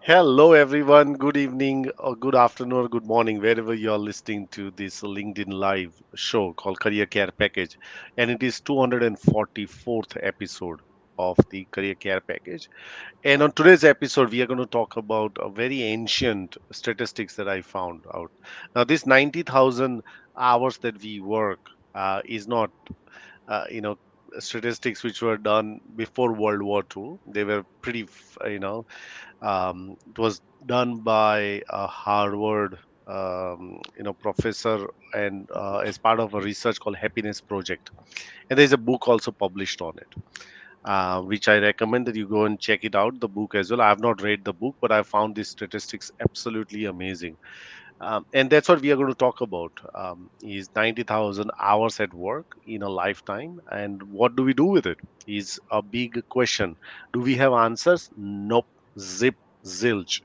Hello, everyone. Good evening, or good afternoon, or good morning, wherever you're listening to this LinkedIn Live show called Career Care Package. And it is 244th episode of the Career Care Package. And on today's episode, we are going to talk about a very ancient statistics that I found out. Now, this 90,000 hours that we work is not, uh, you know, statistics which were done before World War II. They were pretty, it was done by a Harvard, professor, and as part of a research called Happiness Project. And there's a book also published on it, which I recommend that you go and check it out. The book as well. I have not read the book, but I found these statistics absolutely amazing. And that's what we are going to talk about. Is 90,000 hours at work in a lifetime, and what do we do with it? Is a big question. Do we have answers? Nope. Zip, zilch.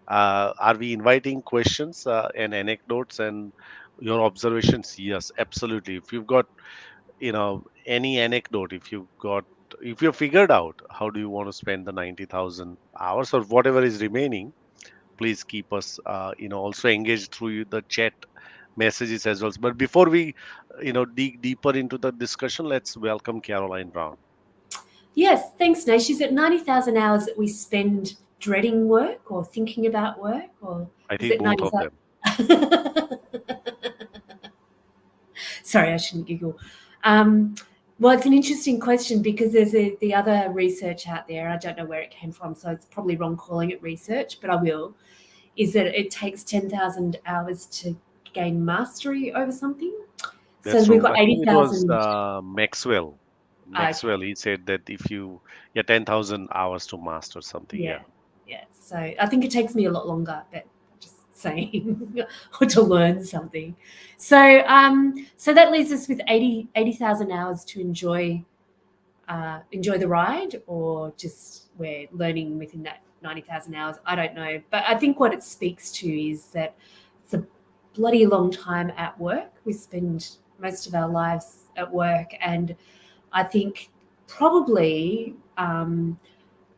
Are we inviting questions and anecdotes and your observations? Yes, absolutely. If you've got, any anecdote, if you figured out how do you want to spend the 90,000 hours or whatever is remaining, please keep us, also engaged through the chat messages as well. But before we, dig deeper into the discussion, let's welcome Caroline Brown. Yes, thanks, Nash. Is it 90,000 hours that we spend dreading work or thinking about work? Or I is think it both of them. 90,000? Sorry, I shouldn't giggle. Um, well, it's an interesting question because the other research out there, I don't know where it came from, so it's probably wrong calling it research, but I will, is that it takes 10,000 hours to gain mastery over something. So That's we've true. got I think it was 80,000. Maxwell. Okay. Maxwell, he said that if you, yeah, 10,000 hours to master something. Yeah, Yeah. yeah. So I think it takes me a lot longer, but just saying, or to learn something. So that leaves us with 80,000 hours to enjoy the ride, or just we're learning within that 90,000 hours. I don't know, but I think what it speaks to is that it's a bloody long time at work. We spend most of our lives at work, and I think probably.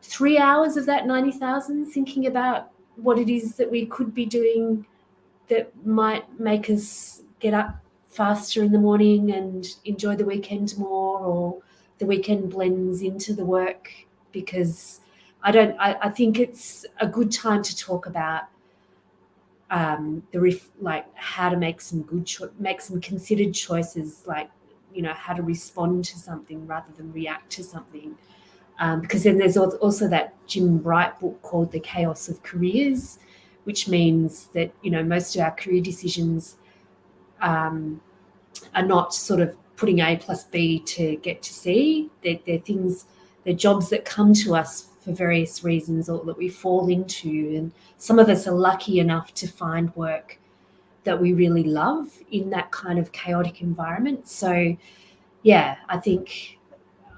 3 hours of that 90,000 thinking about what it is that we could be doing that might make us get up faster in the morning and enjoy the weekend more, or the weekend blends into the work. Because I think it's a good time to talk about like how to make some make some considered choices, like how to respond to something rather than react to something. Because then there's also that Jim Bright book called The Chaos of Careers, which means that most of our career decisions um, are not sort of putting A plus B to get to C. They're things, they're jobs that come to us for various reasons, or that we fall into. And some of us are lucky enough to find work that we really love in that kind of chaotic environment. So yeah, I think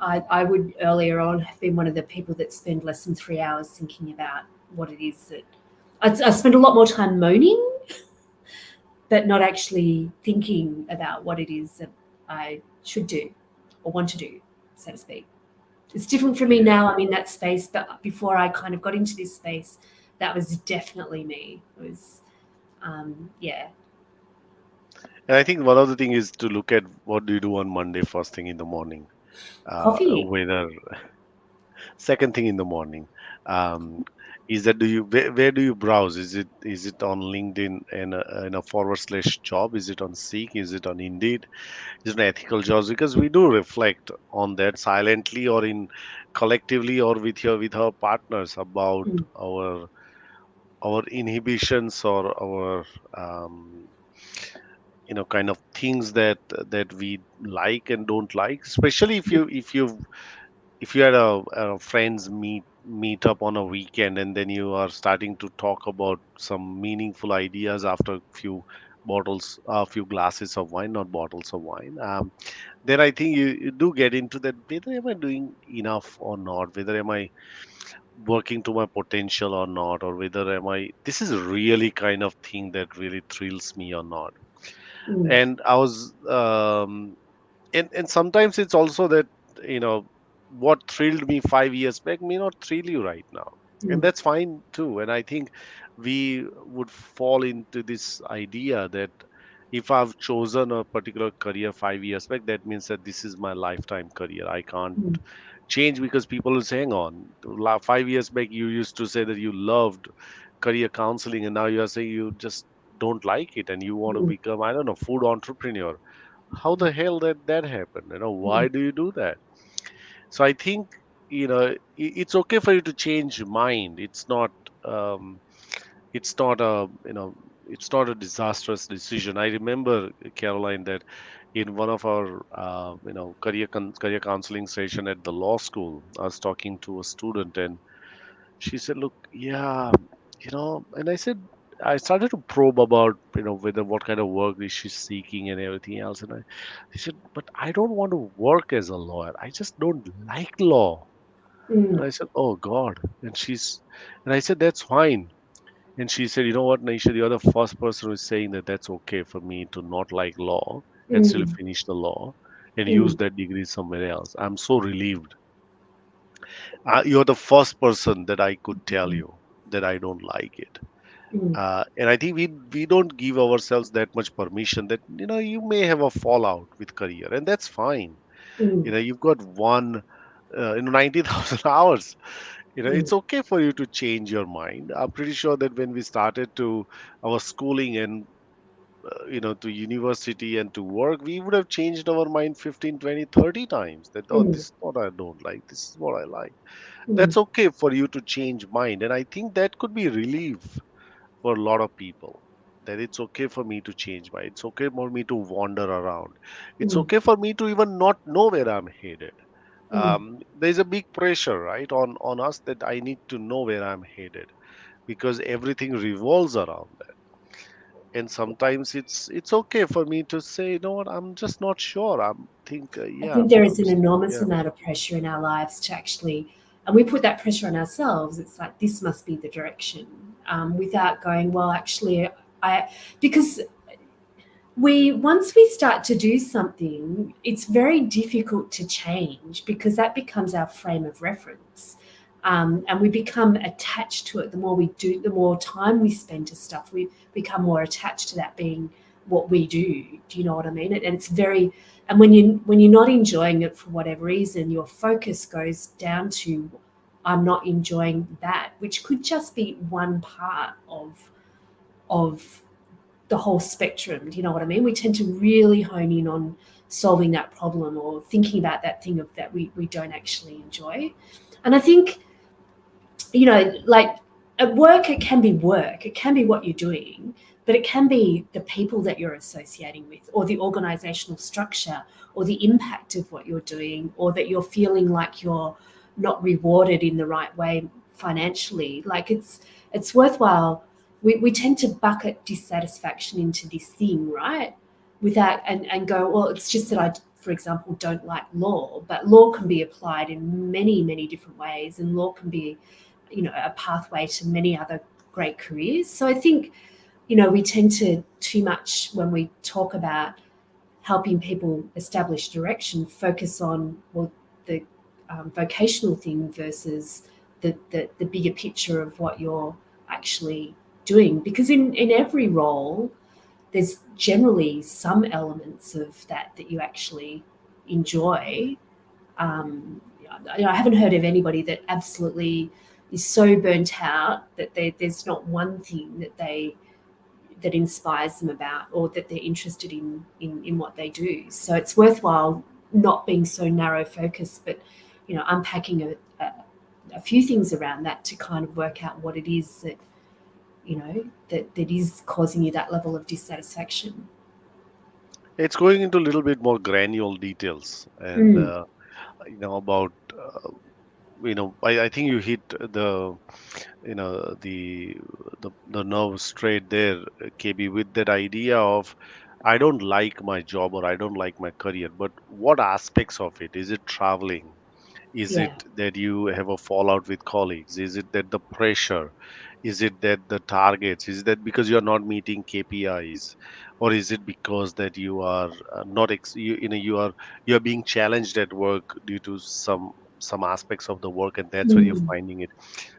I would earlier on have been one of the people that spend less than 3 hours thinking about what it is that I spend a lot more time moaning, but not actually thinking about what it is that I should do or want to do, so to speak. It's different for me Yeah. now. I'm in that space, but before I kind of got into this space, that was definitely me. It was, yeah, And I think one of the thing is to look at what do you do on Monday first thing in the morning, coffee. whether second thing in the morning. Um, is that where do you browse? Is it on LinkedIn and a forward slash job? Is it on Seek? Is it on Indeed? Is it on ethical jobs? Because we do reflect on that silently or in collectively or with our partners about Mm, our inhibitions or our kind of things that we like and don't like, especially if you had a friends meet up on a weekend, and then you are starting to talk about some meaningful ideas after a few glasses of wine, not bottles of wine. Then I think you do get into that, whether am I doing enough or not, whether am I working to my potential or not, or whether am I this is really kind of thing that really thrills me or not. mm. And I was and sometimes it's also that, you know what thrilled me 5 years back may not thrill you right now. And mm, that's fine too. And I think we would fall into this idea that if I've chosen a particular career 5 years back, that means that this is my lifetime career. I can't mm, change because people will say, hang on, 5 years back you used to say that you loved career counseling, and now you are saying you just don't like it and you want to mm, become, I don't know, food entrepreneur. How the hell that happened? Why mm, do you do that? So I think, it's okay for you to change your mind. Um, it's not a you know it's not a disastrous decision. I remember, Caroline, that in one of our career counseling session at the law school, I was talking to a student, and she said, look, yeah, and I started to probe about, whether what kind of work is she seeking and everything else. And she said, but I don't want to work as a lawyer. I just don't like law. And mm, I said, oh God. And I said, that's fine. And she said, you know what, Naisha, you're the first person who's saying that that's okay for me to not like law and still mm, finish the law and use mm, that degree somewhere else. I'm so relieved. You're the first person that I could tell mm, you that I don't like it. mm, And I think we don't give ourselves that much permission that, you may have a fallout with career, and that's fine. mm, You've got 90,000 hours. mm, It's okay for you to change your mind. I'm pretty sure that when we started to our schooling and to university and to work, we would have changed our mind 15, 20, 30 times, that, oh, mm, this is what I don't like, this is what I like. mm, That's okay for you to change mind, and I think that could be relief for a lot of people, that it's okay for me to change mind. It's okay for me to wander around. It's mm, okay for me to even not know where I'm headed. mm. There's a big pressure, right, on us, that I need to know where I'm headed, because everything revolves around that. And sometimes it's okay for me to say, you know what, I'm just not sure. I Yeah, think there is I'm an enormous yeah. amount of pressure in our lives to actually, and we put that pressure on ourselves. It's like this must be the direction, without going, well, actually, I because we once we start to do something, it's very difficult to change because that becomes our frame of reference. And we become attached to it. The more we do, the more time we spend to stuff, we become more attached to that being what we do. Do you know what I mean? And it's very, and when you're not enjoying it for whatever reason, your focus goes down to, I'm not enjoying that, which could just be one part of the whole spectrum. Do you know what I mean? We tend to really hone in on solving that problem or thinking about that thing of that we don't actually enjoy. And I think, like at work, it can be work, it can be what you're doing, but it can be the people that you're associating with, or the organizational structure, or the impact of what you're doing, or that you're feeling like you're not rewarded in the right way financially. Like it's worthwhile. We tend to bucket dissatisfaction into this thing, right? Without and go, well, it's just that I, for example, don't like law, but law can be applied in many, many different ways, and law can be, a pathway to many other great careers. So I think, we tend to too much when we talk about helping people establish direction, focus on, well, the vocational thing versus the bigger picture of what you're actually doing. Because in every role, there's generally some elements of that you actually enjoy. um, I haven't heard of anybody that absolutely is so burnt out that there's not one thing that inspires them about, or that they're interested in what they do. So it's worthwhile not being so narrow focused, but unpacking a few things around that to kind of work out what it is that is causing you that level of dissatisfaction. It's going into a little bit more granular details, and Mm, about I think you hit the nerve straight there, KB, with that idea of, I don't like my job or I don't like my career, but what aspects of it? Is it traveling? Is it yeah. that you have a fallout with colleagues? Is it that the pressure? Is it that the targets? Is it that because you're not meeting KPIs? Or is it because that you are not you are being challenged at work due to some some aspects of the work, and that's where you're Mm, finding it.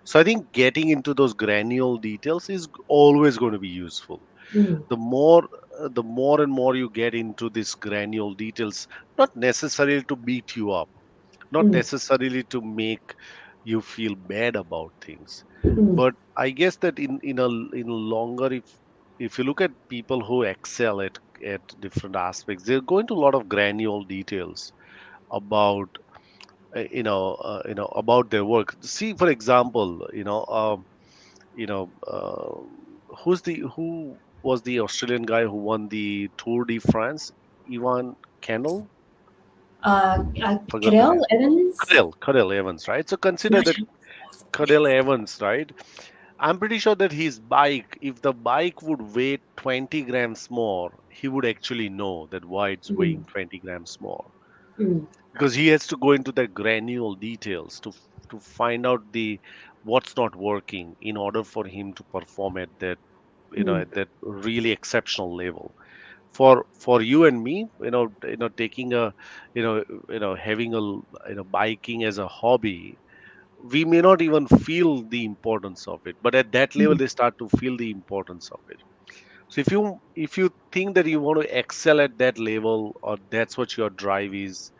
So I think getting into those granular details is always going to be useful. mm, The more the more and more you get into this granular details, not necessarily to beat you up, not mm, necessarily to make you feel bad about things, mm, but I guess that in a longer, if you look at people who excel at different aspects, they're going to a lot of granular details about about their work. See, for example, who was the Australian guy who won the Tour de France? Ivan Kendall, forgot the Cadell name. Evans. Cadell Evans, right? So consider that National was Cadell amazing. Evans, right? I'm pretty sure that his bike, if the bike would weigh 20 grams more, he would actually know that why it's weighing Mm, 20 grams more. mm, Because he has to go into the granular details to find out the what's not working in order for him to perform at that mm, at that really exceptional level. For you and me, taking a having a biking as a hobby, we may not even feel the importance of it, but at that level mm, they start to feel the importance of it. So if you think that you want to excel at that level, or that's what your drive is,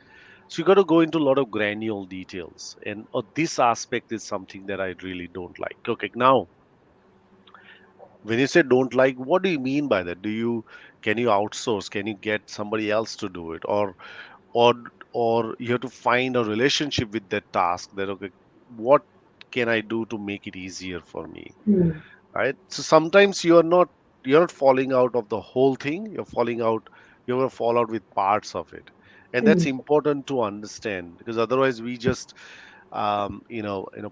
so you got to go into a lot of granular details, and this aspect is something that I really don't like. Okay, now when you say don't like, what do you mean by that? Can you outsource, can you get somebody else to do it, or or you have to find a relationship with that task, that okay, what can I do to make it easier for me, mm, right? So sometimes you're not falling out of the whole thing, you're going to fall out with parts of it, and that's mm, important to understand, because otherwise we just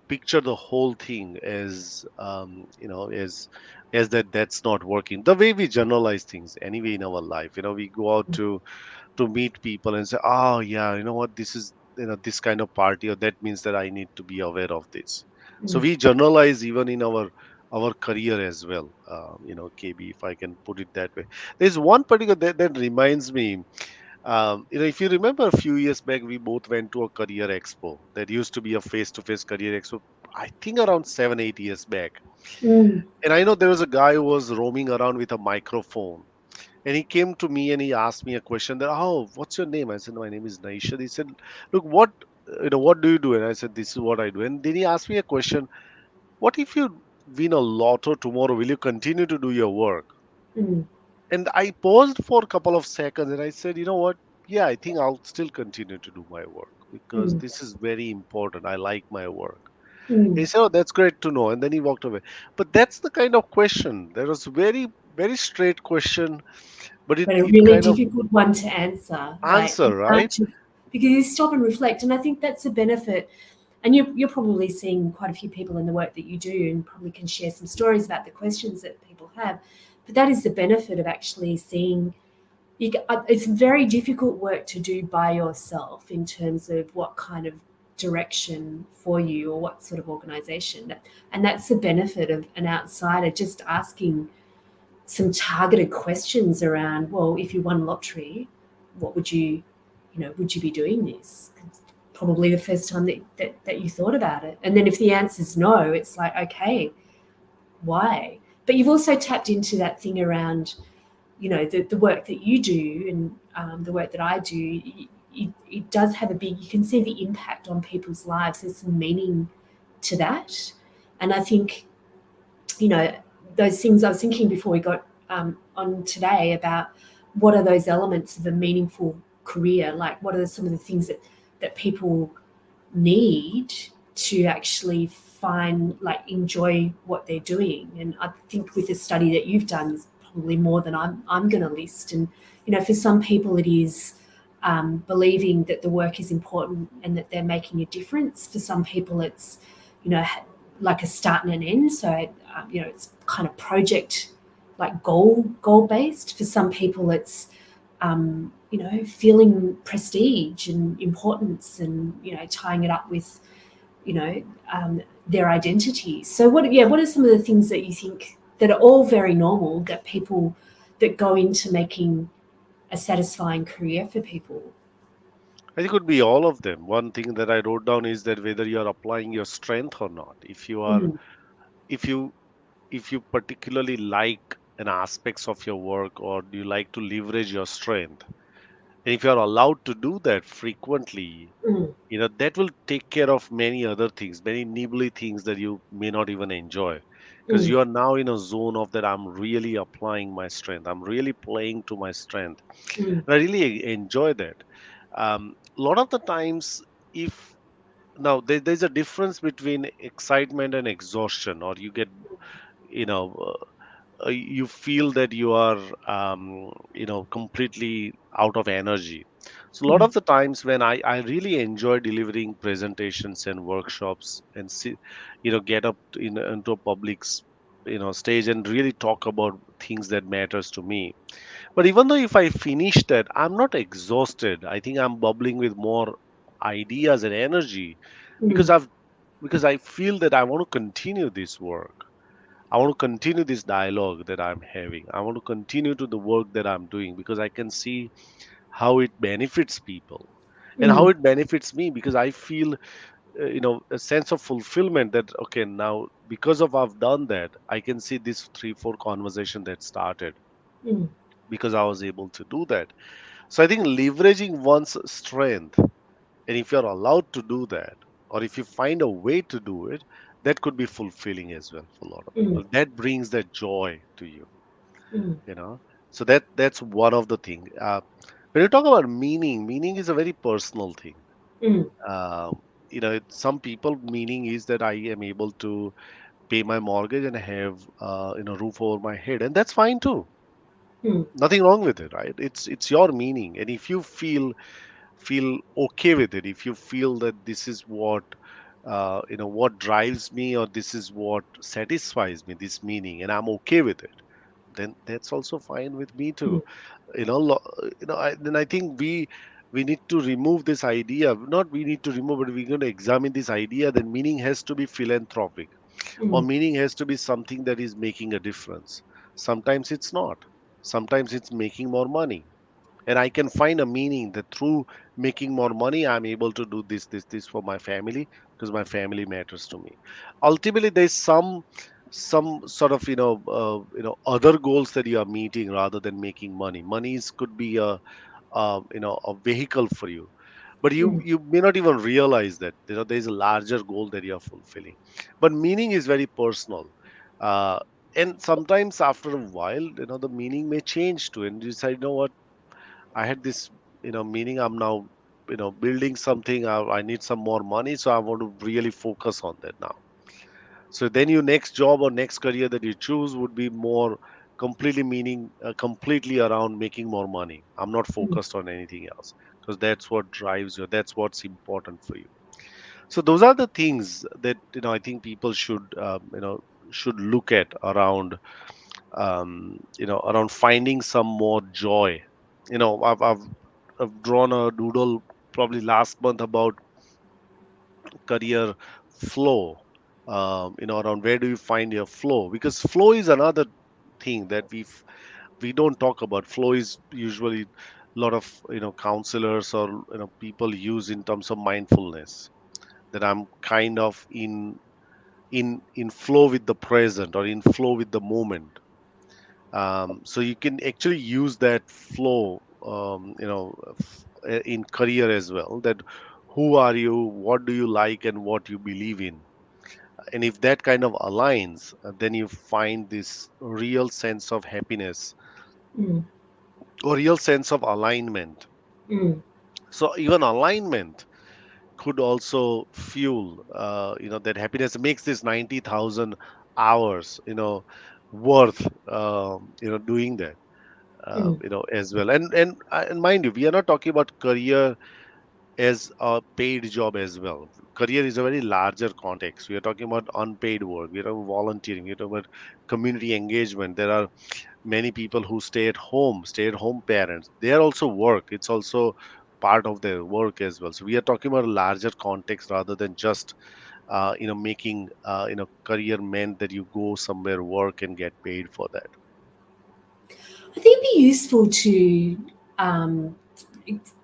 picture the whole thing as as that's not working, the way we generalize things anyway in our life. We go out to meet people and say, oh yeah, you know what, this is this kind of party, or that means that I need to be aware of this. So mm, we generalize even in our career as well. KB, if I can put it that way. There's one particular that reminds me. If you remember a few years back, we both went to a career expo. That used to be a face-to-face career expo. I think around 7, 8 years back. mm, And I know there was a guy who was roaming around with a microphone, and he came to me and he asked me a question that, oh, what's your name? I said, my name is Naishad. He said, look, what do you do? And I said, this is what I do. And then he asked me a question, what if you win a lotto tomorrow? Will you continue to do your work? mm, And I paused for a couple of seconds and I said, you know what? Yeah, I think I'll still continue to do my work because mm, this is very important. I like my work. mm. He said, oh, that's great to know. And then he walked away. But that's the kind of question. There was very, very straight question, but it, But a it really kind of difficult one to answer. Like you answer, right? can't just, because you stop and reflect, and I think that's a benefit. And you're probably seeing quite a few people in the work that you do, and probably can share some stories about the questions that people have. But that is the benefit of actually seeing. It's very difficult work to do by yourself in terms of what kind of direction for you or what sort of organization. And that's the benefit of an outsider just asking some targeted questions around, well, if you won lottery, what would would you be doing this? Probably the first time that you thought about it. And then if the answer is no, it's like, okay, why? But you've also tapped into that thing around, the work that you do and the work that I do. It does have a big, you can see the impact on people's lives. There's some meaning to that. And I think, you know, those things I was thinking before we got on today about what are those elements of a meaningful career? Like, what are some of the things that people need to actually find, like, enjoy what they're doing? And I think with the study that you've done, is probably more than I'm going to list. And for some people, it is believing that the work is important and that they're making a difference. For some people, it's you know like a start and an end. So it's kind of project, like goal based. For some people, it's feeling prestige and importance, and tying it up with you know their identity. So what are some of the things that you think that are all very normal, that people that go into making a satisfying career for people? I think it could be all of them. One thing that I wrote down is that whether you are applying your strength or not. Mm, If you if you particularly like an aspects of your work, or you like to leverage your strength, and if you are allowed to do that frequently, mm, that will take care of many other things, many nibbly things that you may not even enjoy, because mm, you are now in a zone of that I'm really applying my strength, I'm really playing to my strength, mm, and I really enjoy that. A lot of the times, if now there's a difference between excitement and exhaustion, or you get, you know you feel that you are, completely out of energy. So a lot mm, of the times when I really enjoy delivering presentations and workshops, and see, get up into a public's stage and really talk about things that matters to me. But even though if I finish that, I'm not exhausted. I think I'm bubbling with more ideas and energy, because mm, I feel that I want to continue this work. I want to continue this dialogue that I'm having. I want to continue to the work that I'm doing, because I can see how it benefits people and how mm, it benefits me, because I feel, a sense of fulfillment that, okay, now because of I've done that, I can see this 3 4 conversation that started mm, because I was able to do that. So I think leveraging one's strength, and if you're allowed to do that, or if you find a way to do it, that could be fulfilling as well for a lot of mm, people. That brings that joy to you, mm, you know. So that's one of the thing. When you talk about meaning is a very personal thing. mm, Some people, meaning is that I am able to pay my mortgage and have, roof over my head, and that's fine too. mm, Nothing wrong with it, right? It's your meaning, and if you feel okay with it, if you feel that this is what drives me, or this is what satisfies me, this meaning, and I'm okay with it, then that's also fine with me too. mm, Then I think we need to remove this idea, not we need to remove, but we're going to examine this idea that meaning has to be philanthropic, or mm, meaning has to be something that is making a difference. Sometimes it's not. Sometimes it's making more money, and I can find a meaning that through making more money, I'm able to do this for my family, because my family matters to me. Ultimately, there's some sort of, other goals that you are meeting rather than making money. Could be a vehicle for you, but you mm, you may not even realize that there's a larger goal that you're fulfilling. But meaning is very personal. uh, and sometimes after a while, the meaning may change too, and you decide, what, I had this, meaning. I'm now, building something. I need some more money, so I want to really focus on that now. So then your next job or next career that you choose would be more completely around making more money. I'm not mm. focused on anything else, because that's what drives you. That's what's important for you. So those are the things that, I think people should look at around, around finding some more joy. I've drawn a doodle probably last month about career flow. Around where do you find your flow? Because flow is another thing that we don't talk about. Flow is usually a lot of, counselors or, people use in terms of mindfulness, that I'm kind of in flow with the present, or in flow with the moment. So you can actually use that flow, in career as well. That who are you, what do you like, and what you believe in. And if that kind of aligns, then you find this real sense of happiness, Mm, or real sense of alignment. mm, So even alignment could also fuel, that happiness. Makes this 90,000 hours, worth, doing that, mm, as well. And mind you, we are not talking about career as a paid job as well. Career is a very larger context. We are talking about unpaid work. We are talking about volunteering. We are talking about community engagement. There are many people who stay at home parents. They are also work. It's also part of their work as well. So we are talking about a larger context rather than just, making, career meant that you go somewhere, work, and get paid for that. I think it'd be useful to um,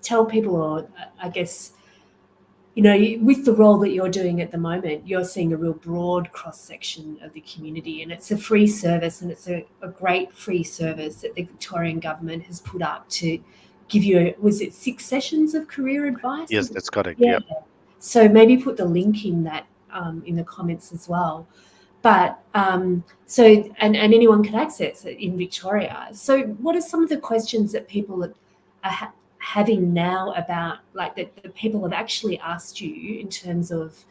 tell people, or I guess, with the role that you're doing at the moment, you're seeing a real broad cross section of the community, and it's a free service, and it's a great free service that the Victorian government has put up to give you, was it 6 sessions of career advice? Yes, that's correct. Yeah. Yeah. So maybe put the link in that in the comments as well. But and anyone can access it in Victoria. So what are some of the questions that people are having now about, like, that the people have actually asked you in terms of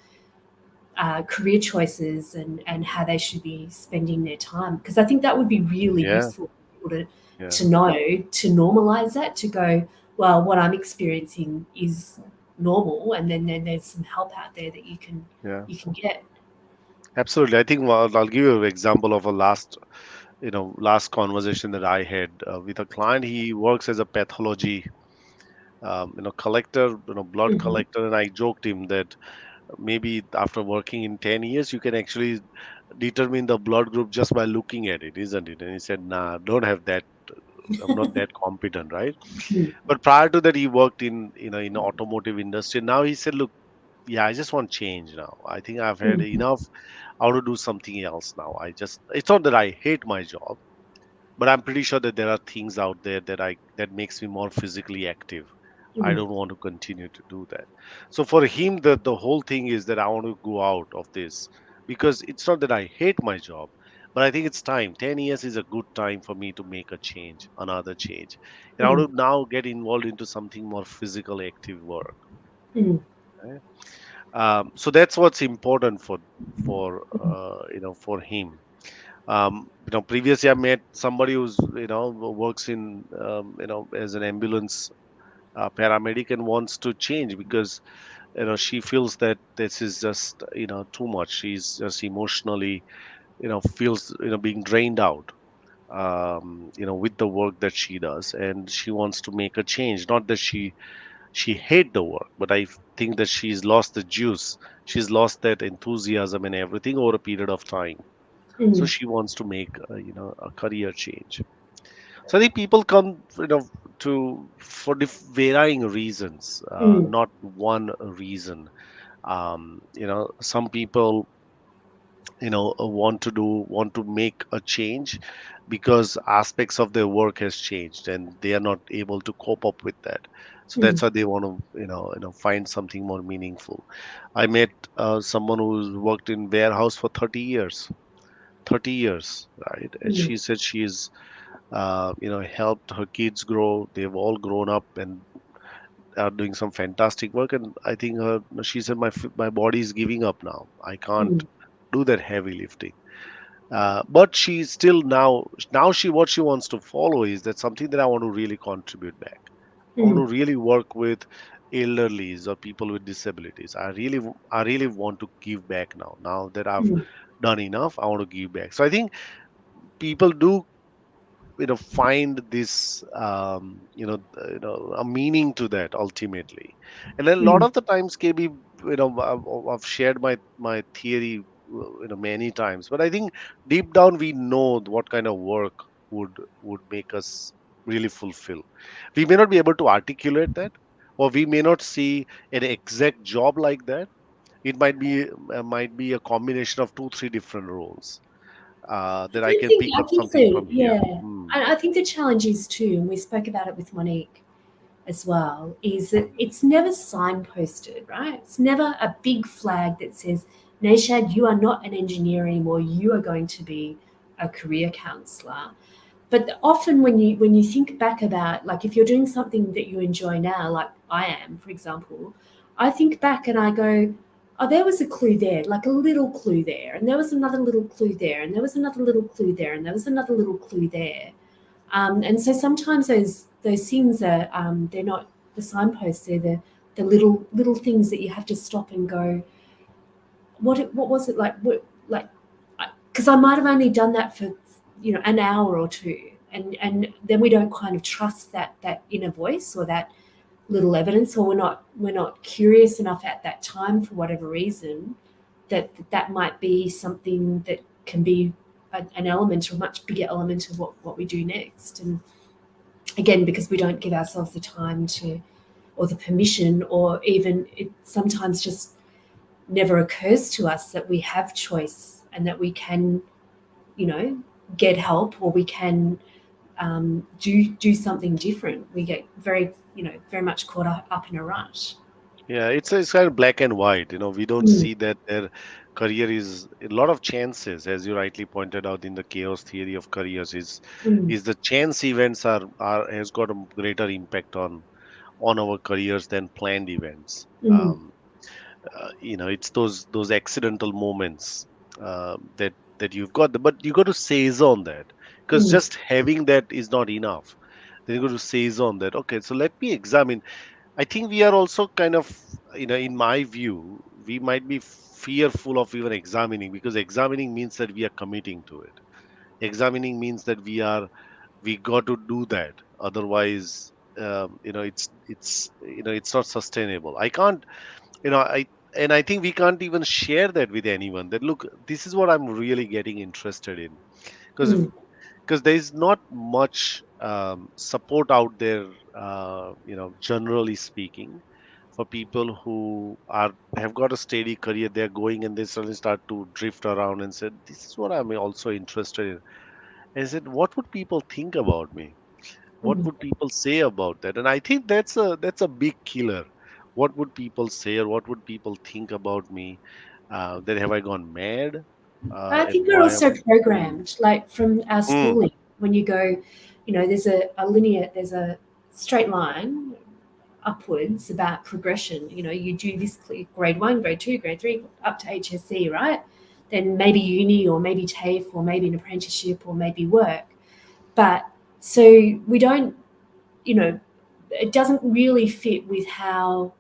career choices and how they should be spending their time? Because I think that would be really Yeah. useful for people Yeah. to know, to normalize that, to go, well, what I'm experiencing is normal, and then there's some help out there that Yeah. you can get. Absolutely. I think, well, I'll give you an example of a last conversation that I had with a client. He works as a pathology, collector, blood Hmm. collector, and I joked him that maybe after working in 10 years, you can actually determine the blood group just by looking at it, isn't it? And he said, nah, don't have that. I'm not that competent, right? But prior to that, he worked in automotive industry. Now he said, look, yeah, I just want change now. I think I've had Mm, enough. I want to do something else now. It's not that I hate my job, but I'm pretty sure that there are things out there that makes me more physically active. I mm, don't want to continue to do that. So for him, the whole thing is that I want to go out of this, because it's not that I hate my job, but I think it's time. 10 years is a good time for me to make a change, another change, and I mm, want to now get involved into something more physical active work. mm, Right? So that's what's important for him. Previously I met somebody who's works in as an ambulance paramedic, and wants to change because she feels that this is just too much. She's just emotionally feels being drained out with the work that she does, and she wants to make a change. Not that she hate the work, but I think that she's lost the juice. She's lost that enthusiasm and everything over a period of time, so mm, she wants to make a career change. So I think people come to for varying reasons, mm, not one reason. Some people want to make a change because aspects of their work has changed and they are not able to cope up with that, so mm, that's why they want to find something more meaningful. I met someone who's worked in warehouse for 30 years, right? And mm, she said she's helped her kids grow. They've all grown up and are doing some fantastic work. And I think she said my body is giving up now. I can't mm, do that heavy lifting. But she still now she what she wants to follow is that something that I want to really contribute back. I want mm, to really work with elderlies or people with disabilities. I really want to give back now. Now that I've mm, done enough, I want to give back. So I think people do find this a meaning to that ultimately. And then a lot mm. of the times, KB, I've shared my theory many times, but I think deep down we know what kind of work would make us really fulfill. We may not be able to articulate that, or we may not see an exact job like that. It might be a combination of two three different roles I that I don't can think, pick I up think something so, from here. yeah. Hmm. I think the challenge is too, and we spoke about it with Monique as well, is that it's never signposted, right? It's never a big flag that says, Nashad, you are not an engineer anymore, you are going to be a career counsellor. But often when you think back about, like, if you're doing something that you enjoy now, like I am, for example, I think back and I go, oh, there was a clue there, like a little clue there, and there was another little clue there, and there was another little clue there, and there was another little clue there. And so sometimes those things are, they're not the signposts, they're the little things that you have to stop and go, what was it like? What, like, because I might have only done that for an hour or two, and then we don't kind of trust that inner voice or that little evidence, or we're not curious enough at that time for whatever reason, that might be something that can be an element, or a much bigger element of what we do next. And again, because we don't give ourselves the time to, or the permission, or even it sometimes just never occurs to us that we have choice and that we can, you know, get help, or we can do something different. We get very, very much caught up in a rush. Yeah, it's kind of black and white. We don't Mm, see that their career is a lot of chances, as you rightly pointed out in the chaos theory of careers, mm, is the chance events are has got a greater impact on our careers than planned events. mm, It's those accidental moments that you've got, but you got to seize on that, because mm, just having that is not enough. Then you got to seize on that. Okay, so let me examine. I think we are also kind of, in my view, we might be fearful of even examining, because examining means that we are committing to it. Examining means that we got to do that. Otherwise, it's not sustainable. I can't, I and I think we can't even share that with anyone. That, look, this is what I'm really getting interested in, because mm, there is not much support out there, generally speaking, for people who are have got a steady career. They're going and they suddenly start to drift around and said, "This is what I'm also interested in." And I said, "What would people think about me? What mm. would people say about that?" And I think that's a big killer. What would people say, or what would people think about me? That have I gone mad? I And think we're why am also I? Hmm. programmed, like from our Hmm. schooling, when you go, there's a linear, there's a straight line upwards about progression. You do this grade one, grade two, grade three, up to HSC, right? Then maybe uni, or maybe TAFE, or maybe an apprenticeship, or maybe work. But so we don't, you know, it doesn't really fit with how,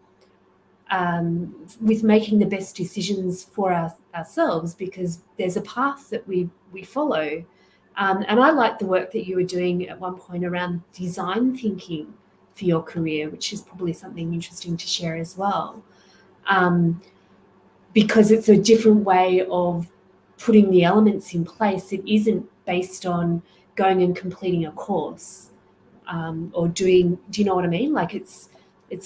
um, with making the best decisions for ourselves, because there's a path that we follow. And I like the work that you were doing at one point around design thinking for your career, which is probably something interesting to share as well, um, because it's a different way of putting the elements in place. It isn't based on going and completing a course, or doing. Do you know what I mean? Like it's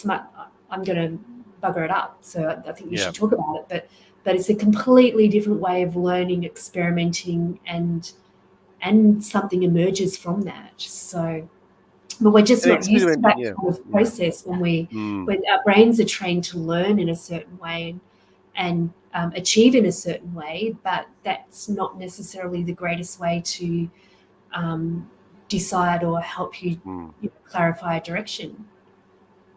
much. I'm going to bugger it up, so I think you Yeah. should talk about it. But it's a completely different way of learning, experimenting, and something emerges from that. So, but we're just And not used to that experimenting. Yeah. kind of Yeah. process Hmm. when our brains are trained to learn in a certain way, and achieve in a certain way. But that's not necessarily the greatest way to um, decide or help you, Hmm. clarify a direction.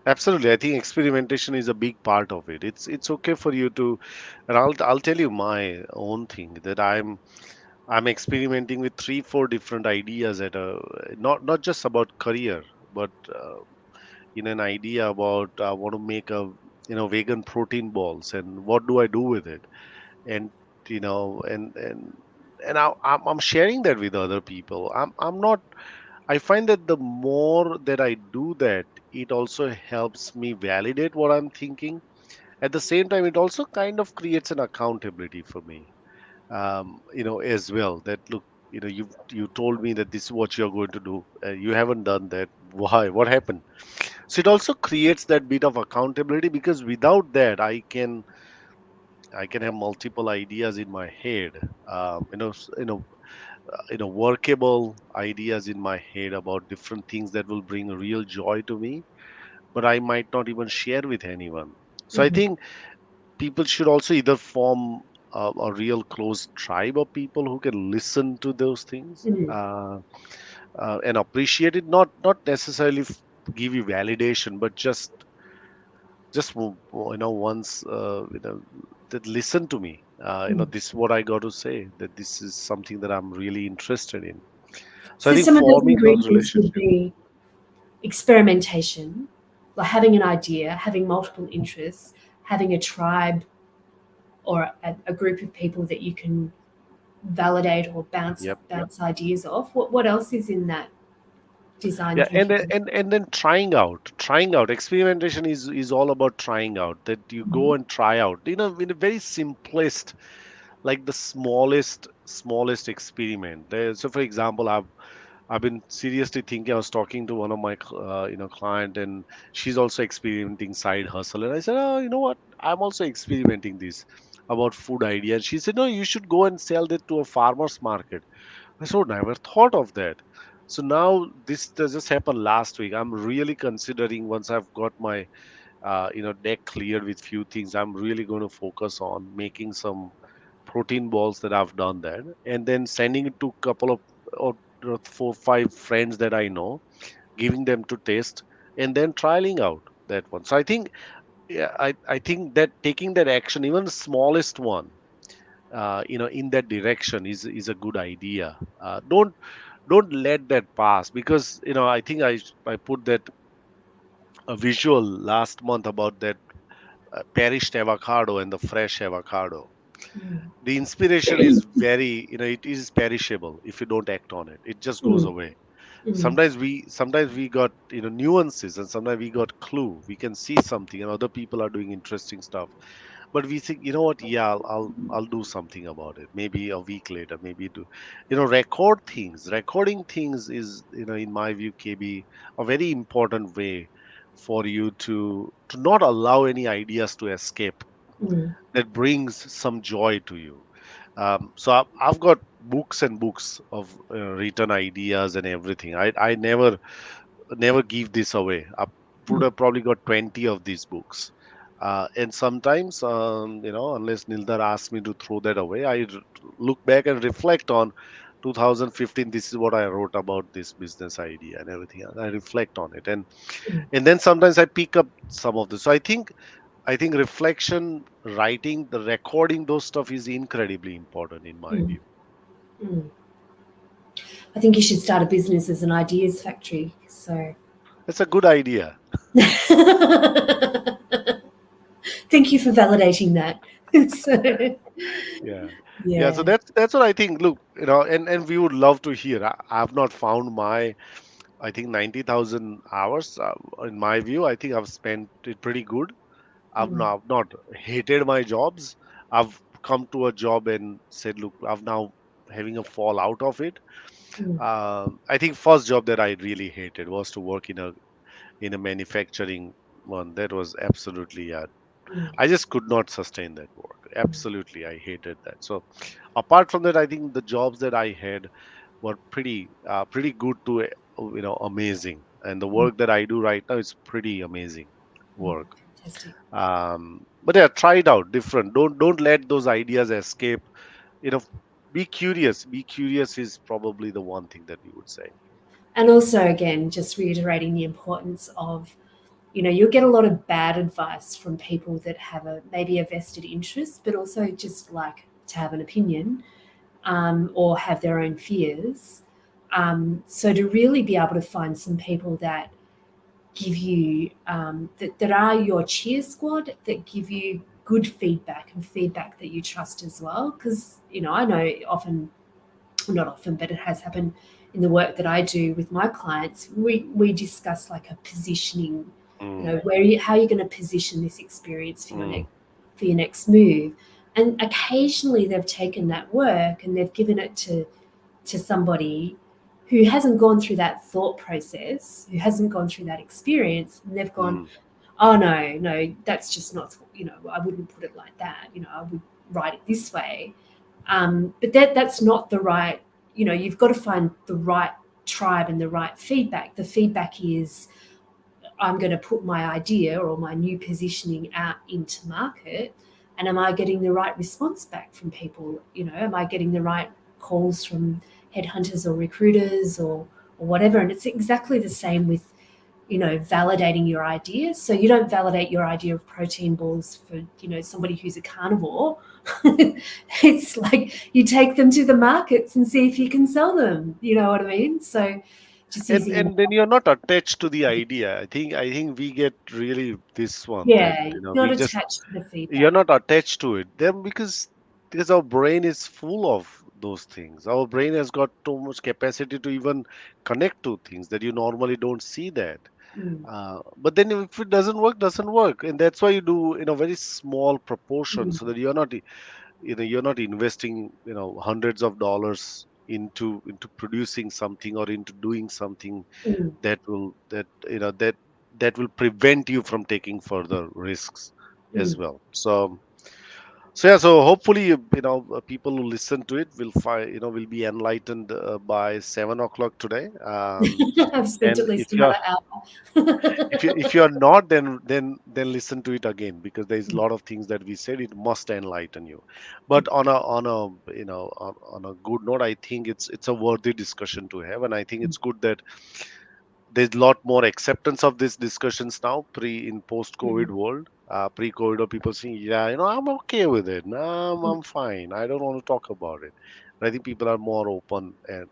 Absolutely. I think experimentation is a big part of it. It's okay for you to, and I'll tell you my own thing, that I'm experimenting with three, four different ideas at a, not just about career, but an idea about, I want to make a, vegan protein balls, and what do I do with it? And I'm sharing that with other people. I'm not. I find that the more that I do that, it also helps me validate what I'm thinking. At the same time, it also kind of creates an accountability for me, as well. That, look, you told me that this is what you're going to do. You haven't done that. Why? What happened? So it also creates that bit of accountability, because without that, I can have multiple ideas in my head. Workable ideas in my head about different things that will bring real joy to me, but I might not even share with anyone. So I Mm-hmm. think people should also either form a real close tribe of people who can listen to those things, Mm-hmm. and appreciate it. Not necessarily give you validation, but just once, that listen to me. This is what I got to say. That this is something that I'm really interested in. So I So think some of those forming those ingredients would relationships. be experimentation, like having an idea, having multiple interests, having a tribe, or a group of people that you can validate or bounce Yep. bounce ideas off. What else is in that design Yeah, and thinking? then and then trying out. Experimentation is all about trying out. That you Mhm. go and try out. In a very simplest, like the smallest experiment. So, for example, I've been seriously thinking. I was talking to one of my client, and she's also experimenting side hustle. And I said, oh, you know what? I'm also experimenting this about food idea. And she said, no, you should go and sell that to a farmer's market. I said, "Oh, never thought of that." So now this just happened last week. I'm really considering, once I've got my deck cleared with few things, I'm really going to focus on making some protein balls that I've done that, and then sending it to a couple of or 4 5 friends that I know, giving them to taste, and then trialing out that one. So I think, yeah, I think that taking that action, even the smallest one, in that direction is a good idea. Don't let that pass, because I think I put that a visual last month about that perished avocado and the fresh avocado. Mm, The inspiration is very, it is perishable. If you don't act on it, it just goes mm, away. mm, Sometimes we got nuances, and sometimes we got clue, we can see something, and other people are doing interesting stuff, but we think, you know what, yeah, I'll do something about it, maybe a week later, maybe do, record things. Recording things is, in my view, KB, a very important way for you to not allow any ideas to escape, mm, that brings some joy to you. So I've got books and books of written ideas and everything. I never give this away. I would mm, have probably got 20 of these books. And sometimes, unless Nildar asks me to throw that away, look back and reflect on 2015. This is what I wrote about this business idea and everything. And I reflect on it, mm, and then sometimes I pick up some of this. So I think reflection, writing, the recording, those stuff is incredibly important in my mm, view. mm. I think you should start a business as an ideas factory. So, That's a good idea. thank you for validating that. So, Yeah. Yeah, so yeah. that's what I think. Look, and we would love to hear. I've not found my, I think, 90,000 hours. In my view, I think I've spent it pretty good. Mm, I've not hated my jobs. I've come to a job and said, look, I've now having a fall out of it. mm, I think first job that I really hated was to work in a manufacturing one. That was absolutely, mm, I just could not sustain that work. mm, Absolutely, I hated that. So apart from that, I think the jobs that I had were pretty good to amazing, and the mm, work that I do right now is pretty amazing mm. work. Fantastic. But yeah, try it out different. Don't let those ideas escape. You know, be curious. Be curious is probably the one thing that we would say. And also, again, just reiterating the importance of, you'll get a lot of bad advice from people that have maybe a vested interest, but also just like to have an opinion, or have their own fears. So to really be able to find some people that give you that are your cheer squad, that give you good feedback and feedback that you trust as well, because I know often, not often, but it has happened in the work that I do with my clients. We discuss like a positioning, Mm, how you're going to position this experience for mm, your next move. And occasionally they've taken that work and they've given it to somebody who hasn't gone through that thought process, who hasn't gone through that experience, and they've gone, mm, oh no, no, that's just not, I wouldn't put it like that. I would write it this way. But that's not the right, you've got to find the right tribe and the right feedback. The feedback is, I'm going to put my idea or my new positioning out into market. And am I getting the right response back from people? Am I getting the right calls from headhunters or recruiters or whatever? And it's exactly the same with, validating your idea. So you don't validate your idea of protein balls for, somebody who's a carnivore. It's like you take them to the markets and see if you can sell them. You know what I mean? So just and using an and then you're not attached to the idea. I think we get really this one, that yeah, not we just, attached to the you're feedback. not attached to it then, because our brain is full of those things. Our brain has got too much capacity to even connect to things that you normally don't see that. Mm, But then if it doesn't work, and that's why you do in a very small proportion, mm, so that you're not investing hundreds of dollars into producing something or into doing something Mm, that will prevent you from taking further risks as mm. well. So yeah, so hopefully people who listen to it will find will be enlightened by 7 o'clock today. I've spent And at least another hour. if you're not, then listen to it again, because there's a lot of things that we said, it must enlighten you. But on a good note, I think it's a worthy discussion to have, and I think it's good that there's a lot more acceptance of these discussions now, in post COVID Mm, world. Pre COVID, or people saying, yeah, I'm okay with it, no, mm, I'm fine, I don't want to talk about it. But I think people are more open and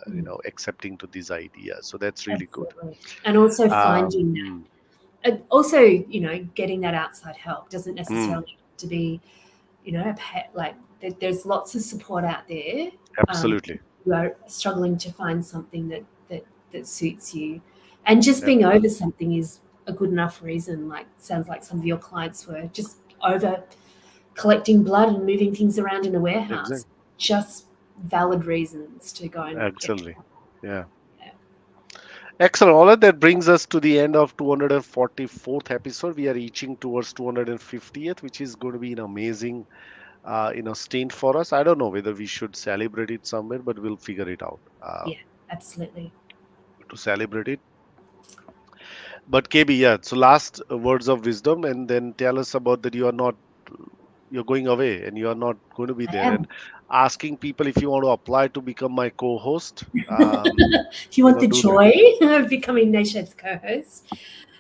mm. accepting to these ideas, so that's really good. Absolutely. And also um, finding mm, that, also, getting that outside help doesn't mm, necessarily have to be, like there's lots of support out there. absolutely. You are struggling to find something that suits you, and just being over Absolutely. something is a good enough reason. Like, sounds like some of your clients were just over collecting blood and moving things around in a warehouse. Exactly. Just valid reasons to go and get Absolutely. help. Yeah. Yeah. Excellent. All right, that brings us to the end of 244th episode. We are reaching towards 250th, which is going to be an amazing, stint for us. I don't know whether we should celebrate it somewhere, but we'll figure it out Yeah, absolutely. to celebrate it. But KB, yeah. So last words of wisdom, and then tell us about that. You're going away, and you are not going to be I there. And am. asking people if you want to apply to become my co-host, If you want the do that. joy of becoming Nashad's co-host,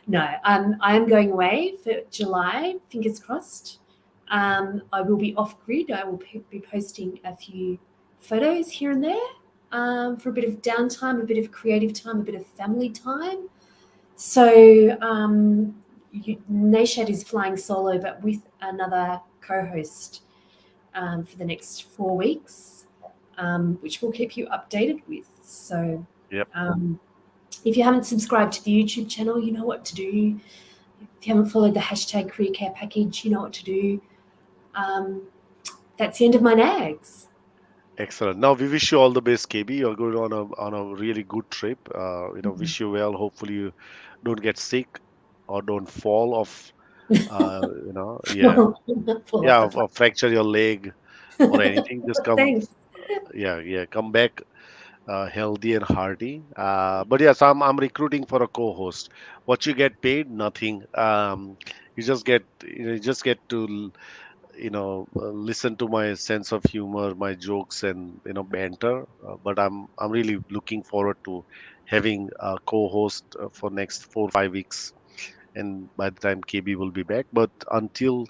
no, I am going away for July. Fingers crossed. I will be off grid. I will be posting a few photos here and there, for a bit of downtime, a bit of creative time, a bit of family time. So, Nashad is flying solo, but with another co-host, for the next 4 weeks, which we'll keep you updated with. So, Yep. um, if you haven't subscribed to the YouTube channel, you know what to do. If you haven't followed the hashtag career care package, you know what to do. Um, that's the end of my nags. Excellent. Now we wish you all the best, KB. You're going on a really good trip. Mhm. Wish you well. Hopefully you don't get sick or don't fall off. Yeah, Fall off yeah, the plane. or fracture your leg or anything. Just come, Thanks. yeah, yeah, come back healthy and hearty. But yes, I'm recruiting for a co-host. What you get paid? Nothing. You just get to listen to my sense of humor, my jokes, and banter. But I'm really looking forward to having a co-host for next 4 5 weeks, and by the time KB will be back. But until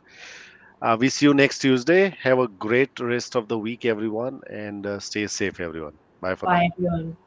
we see you next Tuesday, have a great rest of the week, everyone, and stay safe, everyone. Bye for now. Bye, everyone.